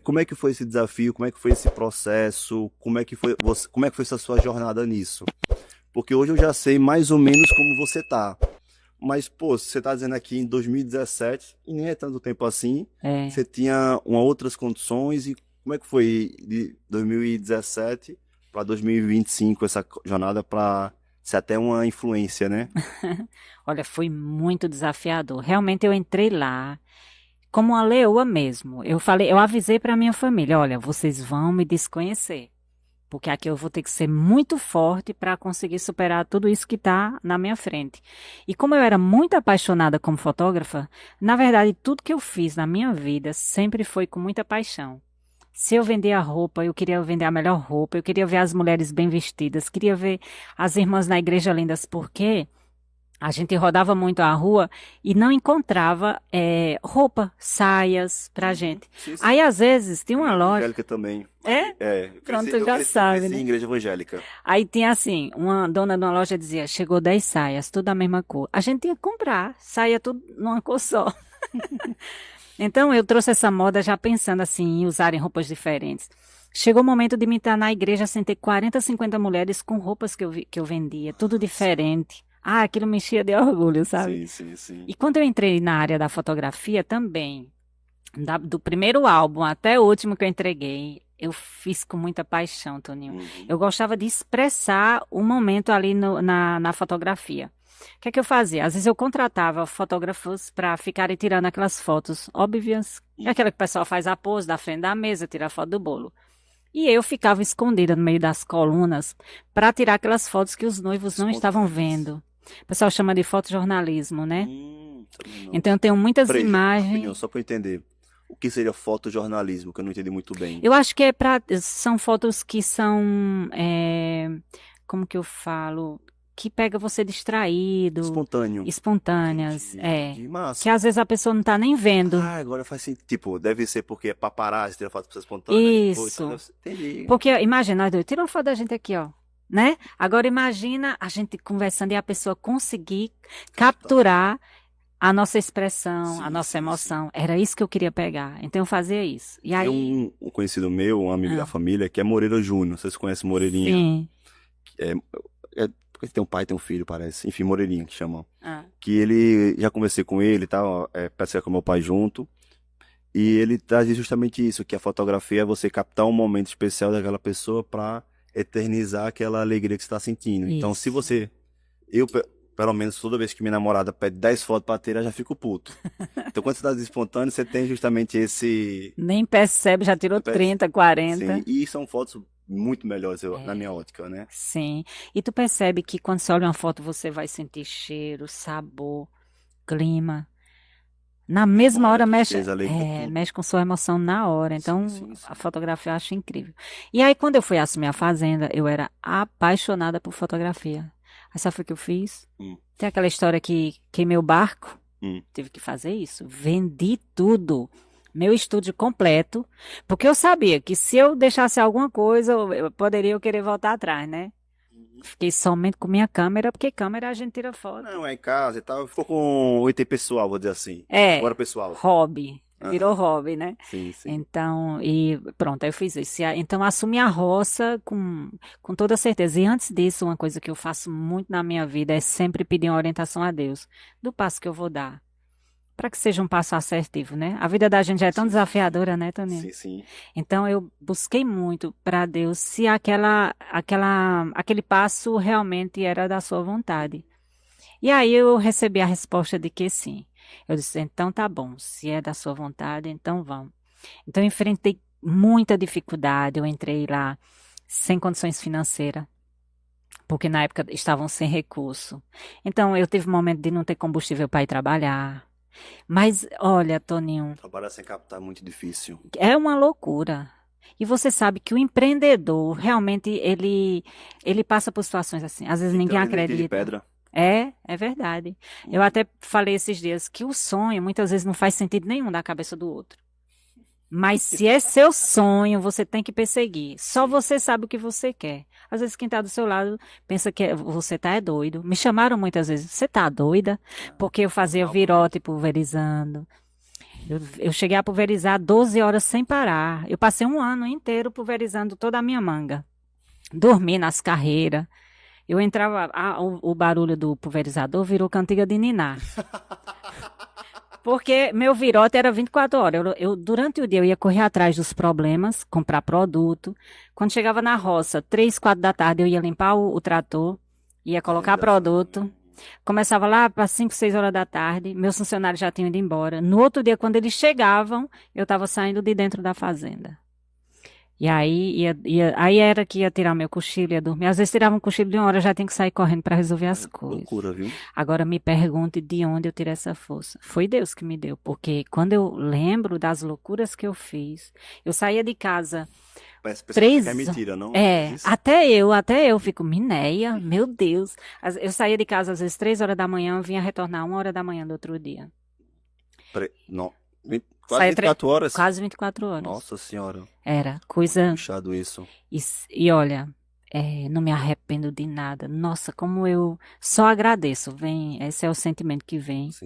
Como é que foi esse desafio? Como é que foi esse processo? Como é que foi essa sua jornada nisso? Porque hoje eu já sei mais ou menos como você tá. Mas, pô, você tá dizendo aqui em 2017, e nem é tanto tempo assim, É. você tinha outras condições, e como é que foi de 2017 para 2025 essa jornada para ser até uma influência, né? Olha, foi muito desafiador. Realmente eu entrei lá como uma leoa mesmo. Eu falei, eu avisei para minha família, olha, vocês vão me desconhecer, porque aqui eu vou ter que ser muito forte para conseguir superar tudo isso que está na minha frente. E como eu era muito apaixonada como fotógrafa, na verdade tudo que eu fiz na minha vida sempre foi com muita paixão. Se eu vendia roupa, eu queria vender a melhor roupa, eu queria ver as mulheres bem vestidas, queria ver as irmãs na igreja lindas, porque a gente rodava muito a rua e não encontrava roupa, saias pra Uhum. gente. Sim, Aí, sim. às vezes, tinha uma Igreja loja. evangélica também. É? Pronto, Eu já cresci, eu sabe, cresci em né? igreja evangélica. Aí tinha assim, uma dona de uma loja dizia, chegou 10 saias, tudo da mesma cor. A gente tinha que comprar, saia tudo numa cor só. Então, eu trouxe essa moda já pensando assim, em usarem roupas diferentes. Chegou o momento de me estar na igreja sem ter 40, 50 mulheres com roupas que eu vendia, tudo Massa. diferente. Ah, aquilo me enchia de orgulho, sabe? Sim, sim, sim. E quando eu entrei na área da fotografia também, do primeiro álbum até o último que eu entreguei, eu fiz com muita paixão, Toninho. Uhum. Eu gostava de expressar o momento ali na fotografia. O que é que eu fazia? Às vezes eu contratava fotógrafos para ficarem tirando aquelas fotos óbvias, é aquela que o pessoal faz a pose da frente da mesa, tira a foto do bolo. E eu ficava escondida no meio das colunas para tirar aquelas fotos que os noivos não estavam Espontâneas. vendo. O pessoal chama de fotojornalismo, né? Sabia não. Então eu tenho muitas Peraí, rapidinho, imagens. só para eu entender. O que seria fotojornalismo, que eu não entendi muito bem. Eu acho que são fotos que são, como que eu falo, que pega você distraído, Espontâneo. espontâneas, Entendi, entendi. que Massa. às vezes a pessoa não tá nem vendo. Ah, agora faz sentido. Tipo, deve ser porque é paparazzi, tira foto pra pessoa espontânea, depois, tá? Isso. Entendi. Porque imagina, nós dois, tira uma foto da gente aqui, ó. Né? Agora imagina a gente conversando e a pessoa conseguir Captar. capturar a nossa expressão, a Sim, nossa sim, sim. emoção. Era isso que eu queria pegar. Então eu fazia isso. E Tem aí, um conhecido meu, um amigo da ah, família, que é Moreira Júnior. Vocês conhecem Moreirinha? sim, É, porque tem um pai, tem um filho, parece. Enfim, Moreirinha que chamam. ah, Que ele, já conversei com ele e tal, parece que é com meu pai junto. E ele traz justamente isso, que a fotografia é você captar um momento especial daquela pessoa para eternizar aquela alegria que você está sentindo. Então, se isso. você, pelo menos toda vez que minha namorada pede 10 fotos para ter, eu já fico puto. Então, quando você está espontâneo, você tem justamente esse, Nem percebe, já tirou 30, sim, 40. e são fotos muito melhores na minha É, ótica, né? sim. E tu percebe que quando você olha uma foto, você vai sentir cheiro, sabor, clima. Na mesma Memória, hora mexe, tristeza, alegria, tudo. mexe com sua emoção na hora. Sim, Então, sim, a sim. fotografia eu acho incrível. E aí, quando eu fui assumir a fazenda, eu era apaixonada por fotografia. Aí sabe o que eu fiz? Hum, Tem aquela história que queimei o barco. hum. Tive que fazer isso. Vendi tudo. Meu estúdio completo. Porque eu sabia que se eu deixasse alguma coisa, eu poderia eu querer voltar atrás, né? Fiquei somente com minha câmera, porque câmera a gente tira foto. Não, é em casa e tal. Ficou com o item pessoal, vou dizer assim. É, Agora pessoal. hobby. Virou Aham. hobby, né? Sim, sim. Então, e pronto, aí eu fiz isso. Então, assumi a roça com toda certeza. E antes disso, uma coisa que eu faço muito na minha vida é sempre pedir uma orientação a Deus do passo que eu vou dar. Para que seja um passo assertivo, né? A vida da gente já é tão Sim, sim, sim. desafiadora, né, Toninho? Sim, sim. Então, eu busquei muito para Deus se aquele passo realmente era da sua vontade. E aí eu recebi a resposta de que sim. Eu disse, então tá bom, se é da sua vontade, então vamos. Então eu enfrentei muita dificuldade, eu entrei lá sem condições financeiras, porque na época estavam sem recurso. Então eu tive um momento de não ter combustível para ir trabalhar. Mas olha, Toninho, Trabalhar sem capital é muito difícil. é uma loucura. E você sabe que o empreendedor realmente ele passa por situações assim. Às vezes ninguém Literalmente leite de acredita. pedra. É verdade. Eu Uhum. até falei esses dias que o sonho muitas vezes não faz sentido nenhum na cabeça do outro. Mas se é seu sonho, você tem que perseguir. Só Sim. você sabe o que você quer. Às vezes quem está do seu lado pensa que você tá é doido. Me chamaram muitas vezes, você tá doida? Ah, Porque eu fazia normal, realmente. virote pulverizando. Eu cheguei a pulverizar 12 horas sem parar. Eu passei um ano inteiro pulverizando toda a minha manga. Dormi nas carreiras. Eu entrava, o barulho do pulverizador virou cantiga de niná. Porque meu virote era 24 horas. Durante o dia eu ia correr atrás dos problemas, comprar produto. Quando chegava na roça, 3, 4 da tarde, eu ia limpar o trator, ia colocar produto. Começava lá para 5, 6 horas da tarde, meus funcionários já tinham ido embora. No outro dia, quando eles chegavam, eu estava saindo de dentro da fazenda. E aí, aí era que ia tirar meu cochilo, ia dormir. Às vezes tirava um cochilo de 1 hora, eu já tinha que sair correndo para resolver as coisas. Loucura, viu? Agora me pergunte de onde eu tirei essa força. Foi Deus que me deu, porque quando eu lembro das loucuras que eu fiz, eu saía de casa Parece que 3 é mentira, não? Isso? até eu fico, Minéia, meu Deus. Eu saía de casa às vezes 3 horas da manhã, eu vinha retornar 1 hora da manhã do outro dia. Não. Quase Saía 24 horas? Quase 24 horas. Nossa senhora. Era coisa. Puxado isso. E olha, não me arrependo de nada. Nossa, como eu só agradeço. Esse é o sentimento que vem. Sim.